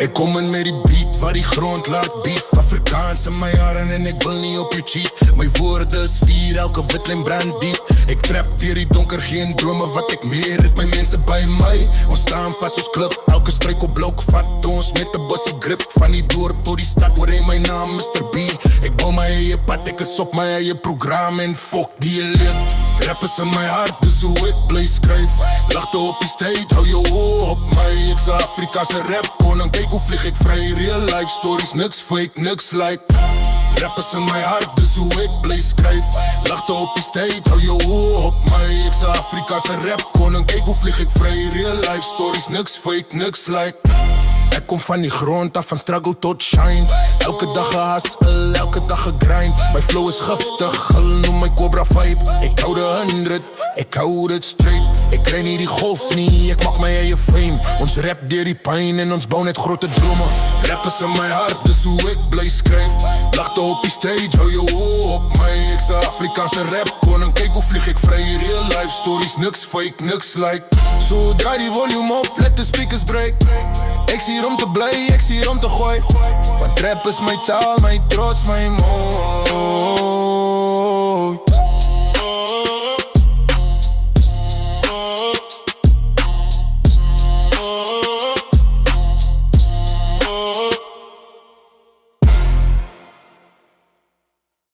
Ek kom in met die beat waar die grond laat beef. Afrikaans in my haren en ek wil nie op jou cheat. My woorde is vuur, elke witlijn brand diep. Ek trap deur die donker, geen drome wat ek meer het. My mense by my, ons staan vast ons klip. Elke struikelblok vat ons met 'n bossie grip. Van die dorp tot die stad, hoor hy my naam Mr. B. Ek bou my eie pad, ek is op my eie program en fok die leed. Rap is in my hart, dis hoe ek bly skryf. Lagte op die stage, hou jou oor op my. Ek is Afrikaanse rap koning, kyk hoe vlieg ek vry. Real life stories, niks fake, niks like. Rap is in my hart, dis hoe ek bly skryf. Lagte op die stage, hou jou oor op my. Ek is Afrikaanse rap koning, kyk hoe vlieg ek vry. Real life stories, niks fake, niks like. Ek kom van die grond af, van struggle tot shine. Elke dag gehustle, elke dag gegrind. My flow is giftig, hulle noem my Cobra vibe. Ek hou de 100, ek hou dit straight. Ek kry nie die golf nie, ek maak my eie fame. Ons rap deur die pyn en ons bou net grote drome. Rap is in my hart, dis hoe ek bly skryf. Lagte op die stage, hou jou oor op my. Ek is Afrikaanse rap koning, kyk hoe vlieg ek vry. Real life stories, niks fake, niks like. So draai die volume op, let the speakers break. Ek is hier om te bly, ek is hier om te gooi. Want rap is my taal, my trots, my mooi.